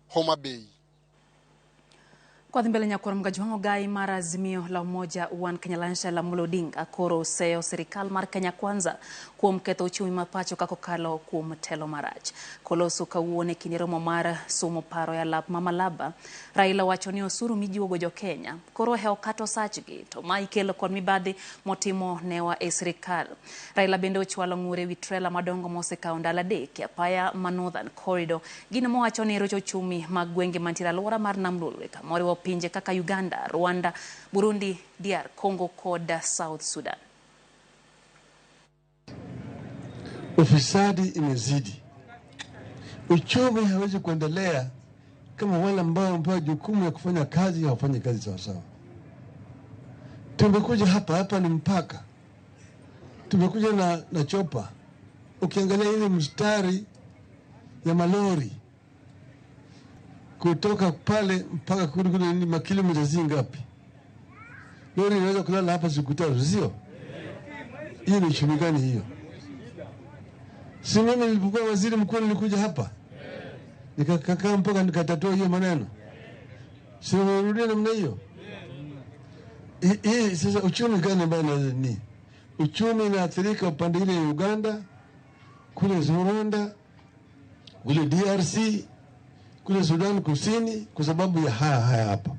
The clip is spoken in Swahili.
Homa Bay. Kwa dhimbele nyakura mgajuango gai mara azimio la umoja uwan Kenya lansha la Mulodinga koro seo serikal mar Kenya kwanza kuom ketho uchumi mapacho kako kalo kuom telo marach. Koloso kawuone kiniromo mar somo paro ya lab mamalaba Raila wacho ni osuru mijiwogo jo Kenya koro heo kato sachgi to ma ikelo kod mibadhi motimo newa e serikal. Raila bende ochwalo ng'ure wi trela madongo mosekao ndalo adek apaya ma Northern Corridor gino mowacho ni rocho uchumi mag gwenge mantiere alwora mar Nam Lolwe kamoriwo pinje kaka Uganda, Rwanda, Burundi, DR Congo kod South Sudan. Ufisadi imezidi. Uchumi hawezi kuendelea kama wale ambao wamepewa jukumu ya kufanya kazi hawafanyi kazi sawa sawa. Tumekuja hapa ni mpaka. Tumekuja na chopa. Ukiangalia ile mstari ya malori kutoka pale mpaka kule ni makilomita zingapi? Lori inaweza kulala hapa siku tatu, sio? Hiyo ni uchumi gani hiyo? Si mimi nilipokuwa waziri mkuu nilikuja hapa. Nikakaa mpaka nikatatua hiyo maneno. Si nimerudia namna hiyo? Hii sasa uchumi gani ambao ni? Uchumi inaathirika upande ile Uganda, kule Rwanda, kule DRC, kule Sudan Kusini kwa sababu ya haya hapa.